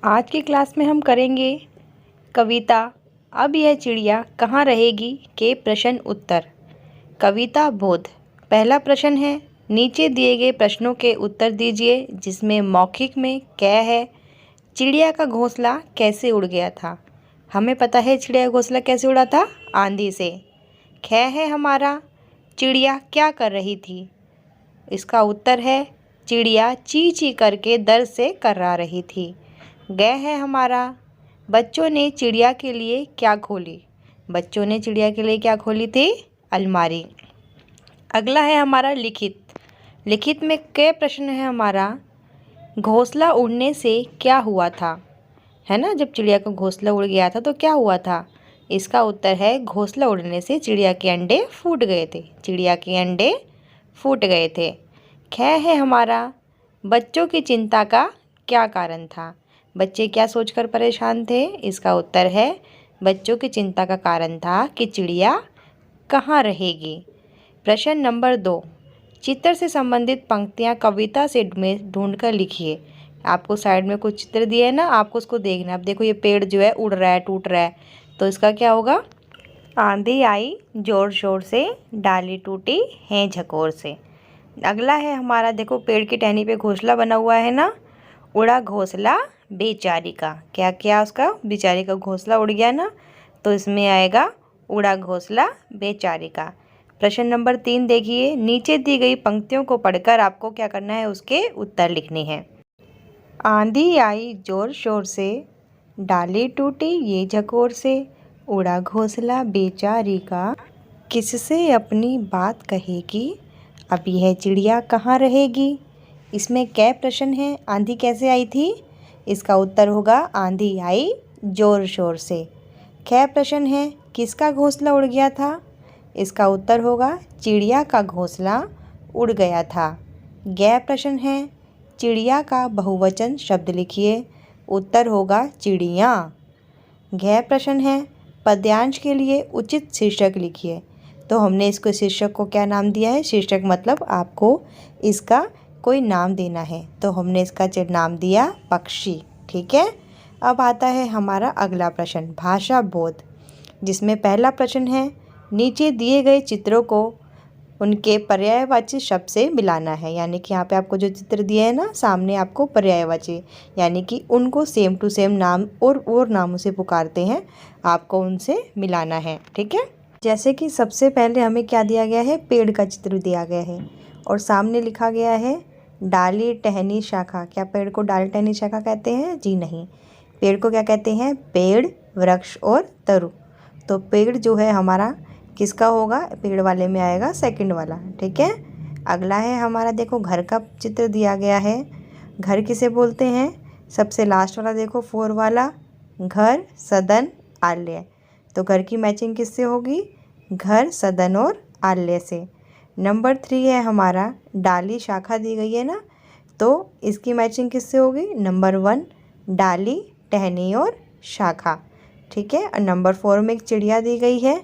आज की क्लास में हम करेंगे कविता अब यह चिड़िया कहाँ रहेगी के प्रश्न उत्तर। कविता बोध। पहला प्रश्न है, नीचे दिए गए प्रश्नों के उत्तर दीजिए जिसमें मौखिक में कै है। चिड़िया का घोंसला कैसे उड़ गया था? हमें पता है चिड़िया का घोंसला कैसे उड़ा था? आंधी से। ख है हमारा, चिड़िया क्या कर रही थी? इसका उत्तर है चिड़िया ची ची करके दर्द से कर्रा रही थी। ग है हमारा, बच्चों ने चिड़िया के लिए क्या खोली? बच्चों ने चिड़िया के लिए क्या खोली थी? अलमारी। अगला है हमारा लिखित। लिखित में कै प्रश्न है हमारा, घोंसला उड़ने से क्या हुआ था? है ना, जब चिड़िया का घोंसला उड़ गया था तो क्या हुआ था? इसका उत्तर है घोंसला उड़ने से चिड़िया के अंडे फूट गए थे। चिड़िया के अंडे फूट गए थे। ख है हमारा, बच्चों की चिंता का क्या कारण था? बच्चे क्या सोचकर परेशान थे? इसका उत्तर है बच्चों की चिंता का कारण था कि चिड़िया कहाँ रहेगी। प्रश्न नंबर 2, चित्र से संबंधित पंक्तियाँ कविता से ढूंढकर लिखिए। आपको साइड में कुछ चित्र दिए है ना, आपको उसको देखना है। अब देखो ये पेड़ जो है उड़ रहा है, टूट रहा है, तो इसका क्या होगा? आंधी आई जोर शोर से, डाली टूटी है झकोर से। अगला है हमारा, देखो पेड़ की टहनी पे घोंसला बना हुआ है ना, उड़ा घोंसला बेचारी का। क्या क्या उसका? बेचारी का घोंसला उड़ गया ना, तो इसमें आएगा उड़ा घोंसला बेचारी का। प्रश्न नंबर 3 देखिए, नीचे दी गई पंक्तियों को पढ़कर आपको क्या करना है? उसके उत्तर लिखने हैं। आंधी आई जोर शोर से, डाली टूटी ये झकोर से, उड़ा घोंसला बेचारी का, किससे अपनी बात कहेगी, अब यह चिड़िया कहाँ रहेगी। इसमें कै प्रश्न है? आंधी कैसे आई थी? इसका उत्तर होगा आंधी आई जोर शोर से। कै प्रश्न है, किसका घोंसला उड़ गया था? इसका उत्तर होगा चिड़िया का घोंसला उड़ गया था। गै प्रश्न है, चिड़िया का बहुवचन शब्द लिखिए। उत्तर होगा चिड़िया। घ प्रश्न है, पद्यांश के लिए उचित शीर्षक लिखिए। तो हमने इसको शीर्षक को क्या नाम दिया है? शीर्षक मतलब आपको इसका कोई नाम देना है, तो हमने इसका नाम दिया पक्षी। ठीक है। अब आता है हमारा अगला प्रश्न, भाषा बोध, जिसमें पहला प्रश्न है, नीचे दिए गए चित्रों को उनके पर्यायवाची शब्द से मिलाना है। यानी कि यहाँ पे आपको जो चित्र दिए हैं ना, सामने आपको पर्यायवाची, यानी कि उनको सेम टू सेम नाम और नामों से पुकारते हैं, आपको उनसे मिलाना है। ठीक है। जैसे कि सबसे पहले हमें क्या दिया गया है? पेड़ का चित्र दिया गया है और सामने लिखा गया है डाली टहनी शाखा। क्या पेड़ को डाली टहनी शाखा कहते हैं? जी नहीं। पेड़ को क्या कहते हैं? पेड़, वृक्ष और तरु। तो पेड़ जो है हमारा किसका होगा? पेड़ वाले में आएगा सेकंड वाला। ठीक है। अगला है हमारा, देखो घर का चित्र दिया गया है। घर किसे बोलते हैं? सबसे लास्ट वाला देखो 4 वाला, घर, सदन, आलय। तो घर की मैचिंग किससे होगी? घर, सदन और आलय से। नंबर 3 है हमारा, डाली शाखा दी गई है ना, तो इसकी मैचिंग किससे होगी? नंबर 1 डाली, टहनी और शाखा। ठीक है। और नंबर 4 में एक चिड़िया दी गई है,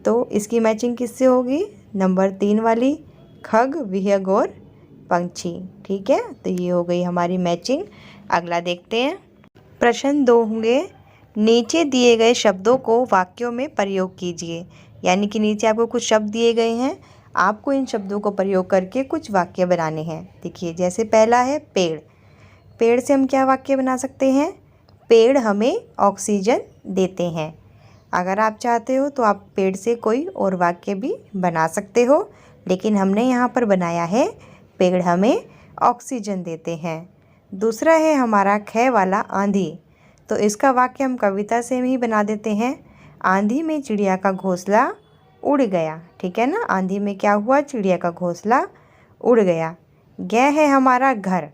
तो इसकी मैचिंग किससे होगी? नंबर 3 वाली, खग, विहग और पंछी। ठीक है। तो ये हो गई हमारी मैचिंग। अगला देखते हैं। प्रश्न 2 होंगे, नीचे दिए गए शब्दों को वाक्यों में प्रयोग कीजिए। यानी कि नीचे आपको कुछ शब्द दिए गए हैं, आपको इन शब्दों को प्रयोग करके कुछ वाक्य बनाने हैं। देखिए, जैसे पहला है पेड़। पेड़ से हम क्या वाक्य बना सकते हैं? पेड़ हमें ऑक्सीजन देते हैं। अगर आप चाहते हो तो आप पेड़ से कोई और वाक्य भी बना सकते हो, लेकिन हमने यहाँ पर बनाया है पेड़ हमें ऑक्सीजन देते हैं। दूसरा है हमारा ख वाला, आंधी। तो इसका वाक्य हम कविता से ही बना देते हैं, आंधी में चिड़िया का घोंसला उड़ गया। ठीक है ना, आंधी में क्या हुआ? चिड़िया का घोंसला उड़ गया। ग है हमारा घर,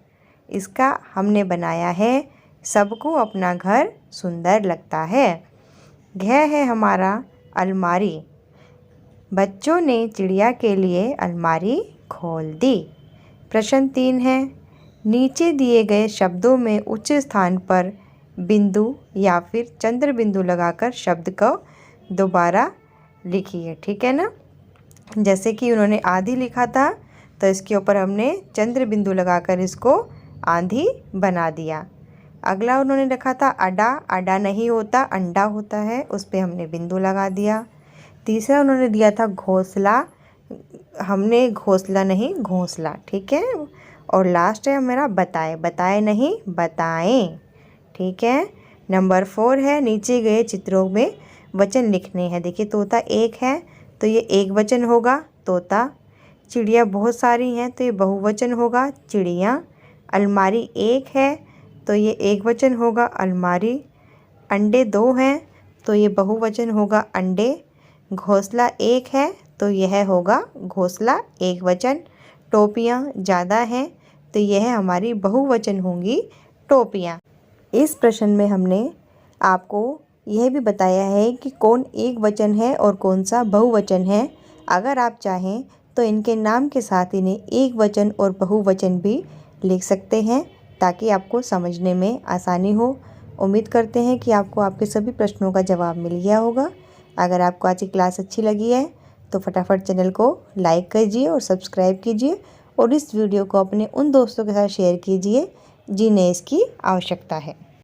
इसका हमने बनाया है सबको अपना घर सुंदर लगता है। घ है हमारा अलमारी, बच्चों ने चिड़िया के लिए अलमारी खोल दी। प्रश्न 3 है, नीचे दिए गए शब्दों में उच्च स्थान पर बिंदु या फिर चंद्र बिंदु लगाकर शब्द को दोबारा लिखिए। ठीक है ना, जैसे कि उन्होंने आंधी लिखा था, तो इसके ऊपर हमने चंद्र बिंदु लगाकर इसको आंधी बना दिया। अगला उन्होंने रखा था अडा, अडा नहीं होता, अंडा होता है, उस पर हमने बिंदु लगा दिया। तीसरा उन्होंने दिया था घोंसला, हमने घोंसला नहीं घोंसला, ठीक है। और लास्ट है मेरा बताए, बताए नहीं बताएं, ठीक है। नंबर 4 है नीचे गए चित्रों में वचन लिखने हैं। देखिए तोता एक है तो ये एक वचन होगा तोता, चिड़िया बहुत सारी हैं तो ये बहुवचन होगा चिड़िया, अलमारी एक है तो ये एक वचन होगा अलमारी, अंडे 2 हैं तो ये बहुवचन होगा अंडे, घोंसला एक है तो यह होगा घोंसला एक वचन, टोपियाँ ज़्यादा हैं तो यह हमारी बहुवचन होंगी टोपियाँ। इस प्रश्न में हमने आपको यह भी बताया है कि कौन एक वचन है और कौन सा बहुवचन है। अगर आप चाहें तो इनके नाम के साथ इन्हें एक वचन और बहुवचन भी लिख सकते हैं ताकि आपको समझने में आसानी हो। उम्मीद करते हैं कि आपको आपके सभी प्रश्नों का जवाब मिल गया होगा। अगर आपको आज की क्लास अच्छी लगी है तो फटाफट चैनल को लाइक कीजिए और सब्सक्राइब कीजिए और इस वीडियो को अपने उन दोस्तों के साथ शेयर कीजिए जिन्हें इसकी आवश्यकता है।